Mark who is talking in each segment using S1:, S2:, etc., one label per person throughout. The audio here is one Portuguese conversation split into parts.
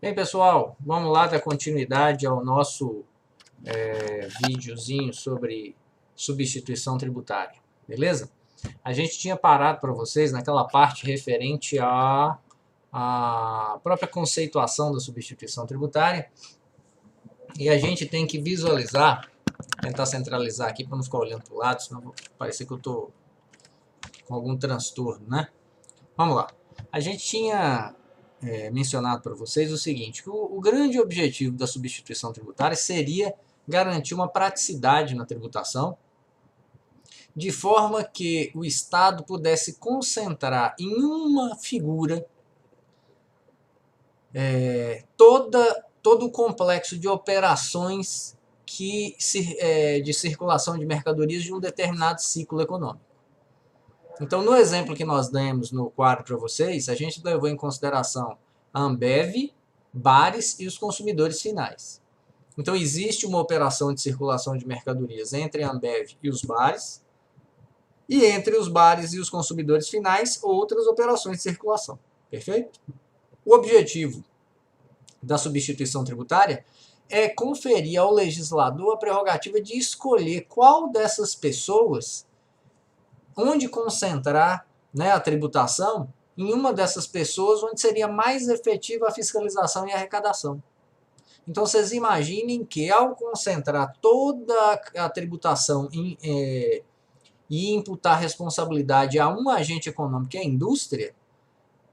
S1: Bem, pessoal, vamos lá dar continuidade ao nosso videozinho sobre substituição tributária, beleza? A gente tinha parado para vocês naquela parte referente à própria conceituação da substituição tributária e a gente tem que visualizar, tentar centralizar aqui para não ficar olhando para o lado, senão vai parecer que eu estou com algum transtorno, né? Vamos lá. A gente tinha mencionado para vocês o seguinte, que o grande objetivo da substituição tributária seria garantir uma praticidade na tributação, de forma que o Estado pudesse concentrar em uma figura todo o complexo de operações de circulação de mercadorias de um determinado ciclo econômico. Então, no exemplo que nós demos no quadro para vocês, a gente levou em consideração a Ambev, bares e os consumidores finais. Então, existe uma operação de circulação de mercadorias entre a Ambev e os bares, e entre os bares e os consumidores finais, outras operações de circulação. Perfeito? O objetivo da substituição tributária é conferir ao legislador a prerrogativa de escolher qual dessas pessoas, onde concentrar, né, a tributação, em uma dessas pessoas onde seria mais efetiva a fiscalização e a arrecadação. Então, vocês imaginem que ao concentrar toda a tributação e imputar responsabilidade a um agente econômico, que é a indústria,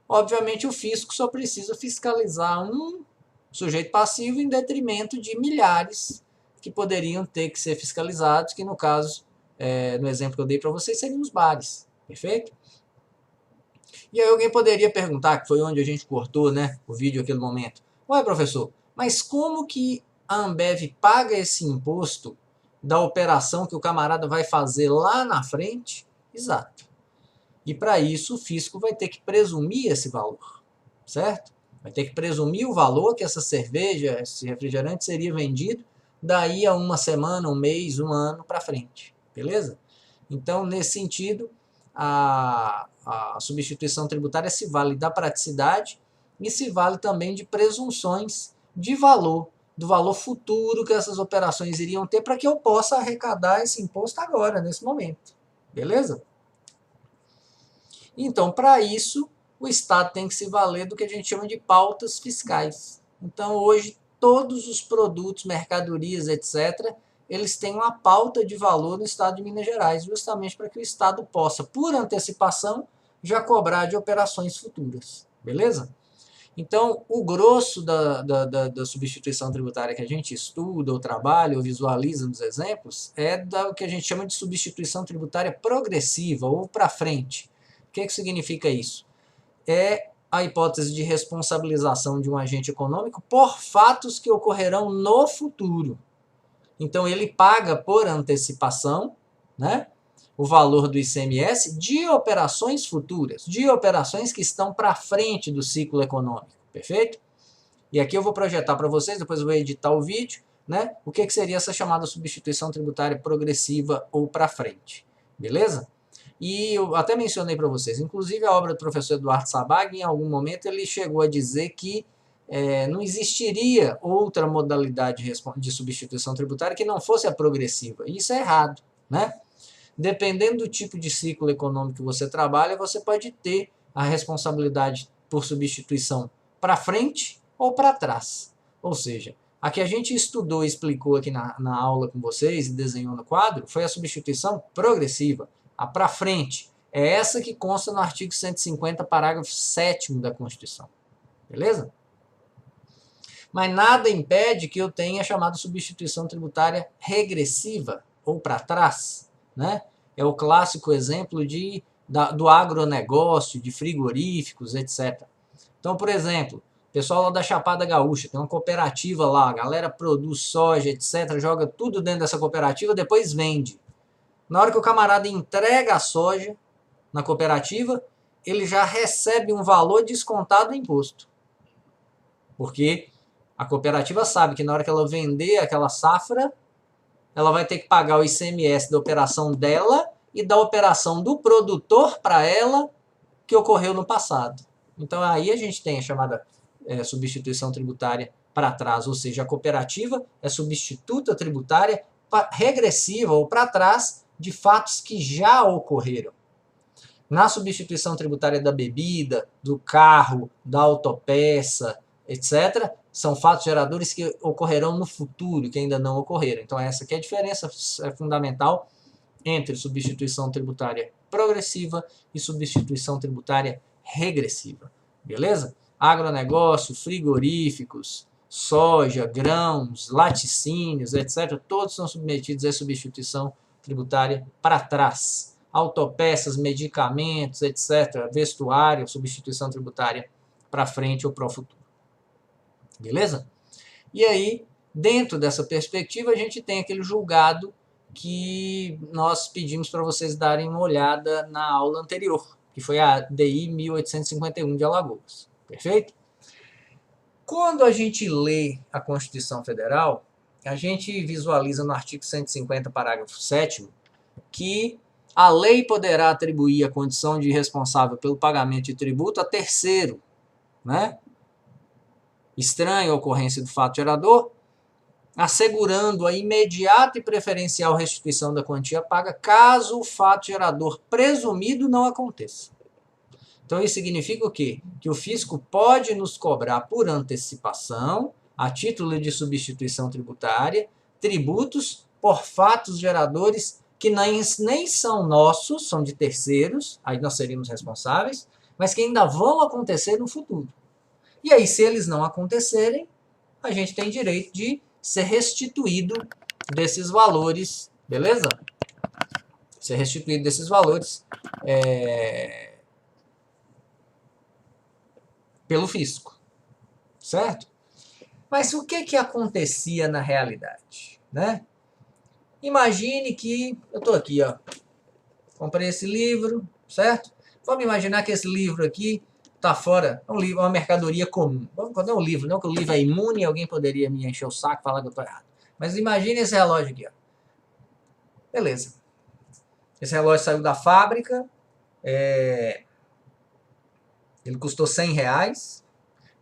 S1: obviamente o fisco só precisa fiscalizar um sujeito passivo em detrimento de milhares que poderiam ter que ser fiscalizados, que no caso, no exemplo que eu dei para vocês, seriam os bares. Perfeito? E aí alguém poderia perguntar, que foi onde a gente cortou, né, o vídeo naquele momento. Ué, professor, mas como que a Ambev paga esse imposto da operação que o camarada vai fazer lá na frente? Exato. E para isso o fisco vai ter que presumir esse valor, certo? Vai ter que presumir o valor que essa cerveja, esse refrigerante seria vendido daí a uma semana, um mês, um ano para frente, beleza? Então, nesse sentido, a substituição tributária se vale da praticidade e se vale também de presunções de valor, do valor futuro que essas operações iriam ter para que eu possa arrecadar esse imposto agora, nesse momento. Beleza? Então, para isso, o Estado tem que se valer do que a gente chama de pautas fiscais. Então, hoje, todos os produtos, mercadorias, etc., eles têm uma pauta de valor no Estado de Minas Gerais, justamente para que o Estado possa, por antecipação, já cobrar de operações futuras. Beleza? Então, o grosso da substituição tributária que a gente estuda, ou trabalha, ou visualiza nos exemplos, é o que a gente chama de substituição tributária progressiva, ou para frente. O que significa isso? É a hipótese de responsabilização de um agente econômico por fatos que ocorrerão no futuro. Então, ele paga por antecipação, né, o valor do ICMS de operações futuras, de operações que estão para frente do ciclo econômico, perfeito? E aqui eu vou projetar para vocês, depois eu vou editar o vídeo, né, o que seria essa chamada substituição tributária progressiva ou para frente, beleza? E eu até mencionei para vocês, inclusive a obra do professor Eduardo Sabag, em algum momento ele chegou a dizer que não existiria outra modalidade de substituição tributária que não fosse a progressiva. E isso é errado, né? Dependendo do tipo de ciclo econômico que você trabalha, você pode ter a responsabilidade por substituição para frente ou para trás. Ou seja, a que a gente estudou e explicou aqui na aula com vocês e desenhou no quadro foi a substituição progressiva. A para frente é essa que consta no artigo 150, parágrafo 7º da Constituição. Beleza? Mas nada impede que eu tenha chamado substituição tributária regressiva ou para trás, né? É o clássico exemplo do agronegócio, de frigoríficos, etc. Então, por exemplo, o pessoal lá da Chapada Gaúcha, tem uma cooperativa lá, a galera produz soja, etc., joga tudo dentro dessa cooperativa, depois vende. Na hora que o camarada entrega a soja na cooperativa, ele já recebe um valor descontado do imposto. Porque a cooperativa sabe que na hora que ela vender aquela safra, ela vai ter que pagar o ICMS da operação dela e da operação do produtor para ela que ocorreu no passado. Então aí a gente tem a chamada substituição tributária para trás, ou seja, a cooperativa é substituta tributária regressiva ou para trás de fatos que já ocorreram. Na substituição tributária da bebida, do carro, da autopeça, etc., são fatos geradores que ocorrerão no futuro, que ainda não ocorreram. Então essa que é a diferença fundamental entre substituição tributária progressiva e substituição tributária regressiva. Beleza? Agronegócio, frigoríficos, soja, grãos, laticínios, etc., todos são submetidos à substituição tributária para trás. Autopeças, medicamentos, etc., vestuário, substituição tributária para frente ou para o futuro. Beleza? E aí, dentro dessa perspectiva, a gente tem aquele julgado que nós pedimos para vocês darem uma olhada na aula anterior, que foi a DI 1851 de Alagoas. Perfeito? Quando a gente lê a Constituição Federal, a gente visualiza no artigo 150, parágrafo 7º, que a lei poderá atribuir a condição de responsável pelo pagamento de tributo a terceiro, né? Estranho a ocorrência do fato gerador, assegurando a imediata e preferencial restituição da quantia paga caso o fato gerador presumido não aconteça. Então isso significa o quê? Que o fisco pode nos cobrar por antecipação, a título de substituição tributária, tributos por fatos geradores que nem são nossos, são de terceiros, aí nós seríamos responsáveis, mas que ainda vão acontecer no futuro. E aí, se eles não acontecerem, a gente tem direito de ser restituído desses valores, beleza? Ser restituído desses valores pelo fisco, certo? Mas o que acontecia na realidade, né? Imagine que eu estou aqui, ó, comprei esse livro, certo? Vamos imaginar que esse livro aqui está fora, é um livro, uma mercadoria comum. Vamos contar um livro, não que o livro é imune, alguém poderia me encher o saco e falar que eu estou errado. Mas imagine esse relógio aqui, ó. Beleza. Esse relógio saiu da fábrica, ele custou R$100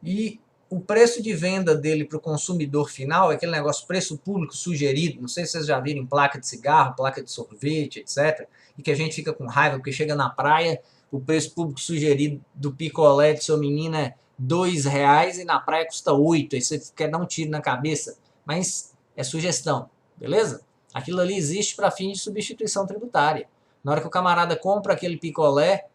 S1: e o preço de venda dele para o consumidor final é aquele negócio preço público sugerido, não sei se vocês já viram em placa de cigarro, placa de sorvete, etc. E que a gente fica com raiva porque chega na praia, o preço público sugerido do picolé do seu menino é R$2 e na praia custa 8, aí você quer dar um tiro na cabeça, mas é sugestão, beleza? Aquilo ali existe para fim de substituição tributária. Na hora que o camarada compra aquele picolé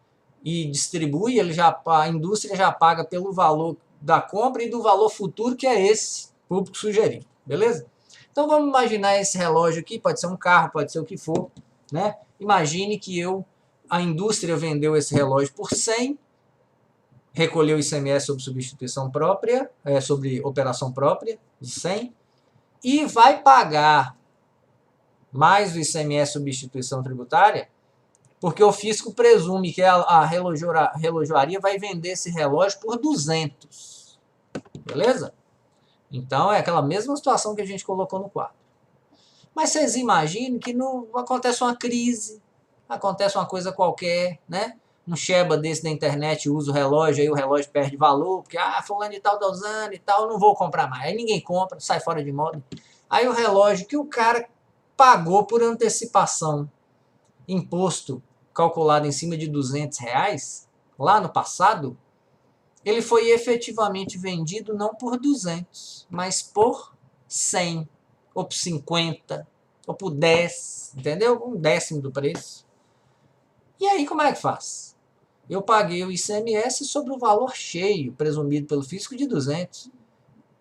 S1: e distribui, a indústria já paga pelo valor da compra e do valor futuro, que é esse público sugerido, beleza? Então vamos imaginar esse relógio aqui, pode ser um carro, pode ser o que for, né? Imagine que a indústria vendeu esse relógio por 100, recolheu o ICMS sobre substituição própria, sobre operação própria, de 100, e vai pagar mais o ICMS substituição tributária, porque o fisco presume que a relojoaria vai vender esse relógio por 200. Beleza? Então é aquela mesma situação que a gente colocou no quadro. Mas vocês imaginem que não acontece uma crise, acontece uma coisa qualquer, né? Um sheba desse da internet usa o relógio, aí o relógio perde valor, porque fulano de tal tá usando e tal, não vou comprar mais. Aí ninguém compra, sai fora de moda. Aí o relógio que o cara pagou por antecipação, imposto calculado em cima de R$200, lá no passado, ele foi efetivamente vendido não por 200, mas por 100, ou por 50, ou por 10, entendeu? Um décimo do preço. E aí como é que faz? Eu paguei o ICMS sobre o valor cheio, presumido pelo fisco, de 200.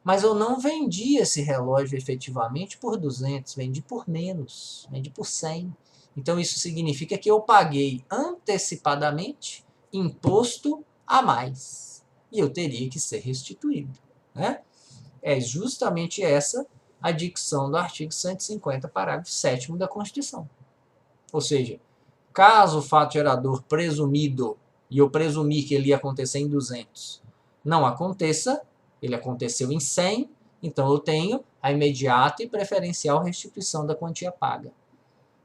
S1: Mas eu não vendi esse relógio efetivamente por 200, vendi por menos, vendi por 100. Então isso significa que eu paguei antecipadamente imposto a mais. E eu teria que ser restituído, né? É justamente essa a dicção do artigo 150, parágrafo 7º da Constituição. Ou seja, caso o fato gerador presumido, e eu presumi que ele ia acontecer em 200, não aconteça, ele aconteceu em 100, então eu tenho a imediata e preferencial restituição da quantia paga.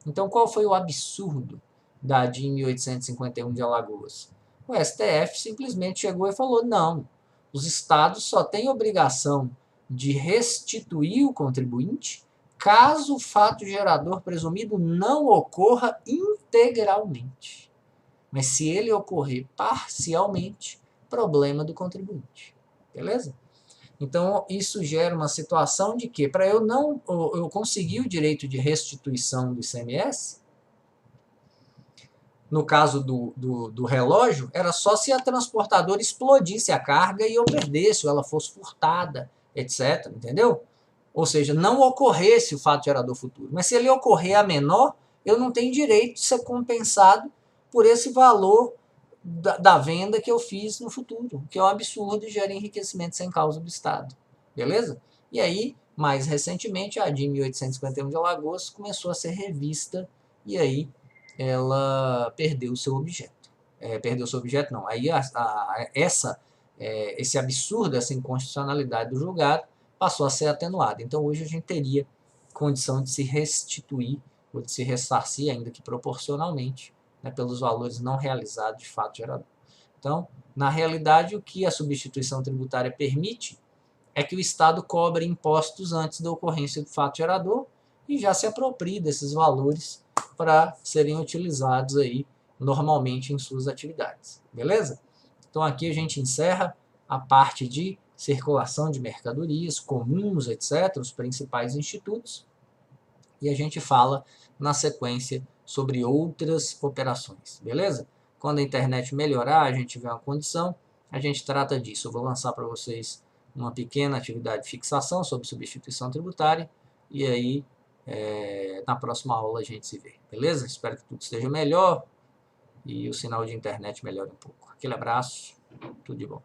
S1: Então qual foi o absurdo da DIN 1851 de Alagoas? O STF simplesmente chegou e falou, não, Os estados só têm obrigação de restituir o contribuinte caso o fato gerador presumido não ocorra integralmente. Mas se ele ocorrer parcialmente, problema do contribuinte. Beleza? Então, isso gera uma situação de que, para eu conseguir o direito de restituição do ICMS, no caso do relógio, era só se a transportadora explodisse a carga e eu perdesse, ou ela fosse furtada, etc. Entendeu? Ou seja, não ocorresse o fato gerador futuro. Mas se ele ocorrer a menor, eu não tenho direito de ser compensado por esse valor da venda que eu fiz no futuro, que é um absurdo e gera enriquecimento sem causa do Estado. Beleza? E aí, mais recentemente, a DIN 1851 de Alagoas começou a ser revista e aí ela perdeu o seu objeto. Perdeu o seu objeto, não. Aí esse absurdo, essa inconstitucionalidade do julgado passou a ser atenuada. Então, hoje a gente teria condição de se restituir ou de se ressarcir, ainda que proporcionalmente, né, pelos valores não realizados de fato gerador. Então, na realidade, o que a substituição tributária permite é que o Estado cobre impostos antes da ocorrência do fato gerador e já se aproprie desses valores para serem utilizados aí normalmente em suas atividades. Beleza? Então aqui a gente encerra a parte de circulação de mercadorias, comuns, etc., os principais institutos, e a gente fala na sequência sobre outras operações, beleza? Quando a internet melhorar, a gente tiver uma condição, a gente trata disso. Eu vou lançar para vocês uma pequena atividade de fixação sobre substituição tributária, e aí na próxima aula a gente se vê, beleza? Espero que tudo esteja melhor e o sinal de internet melhore um pouco. Aquele abraço, tudo de bom.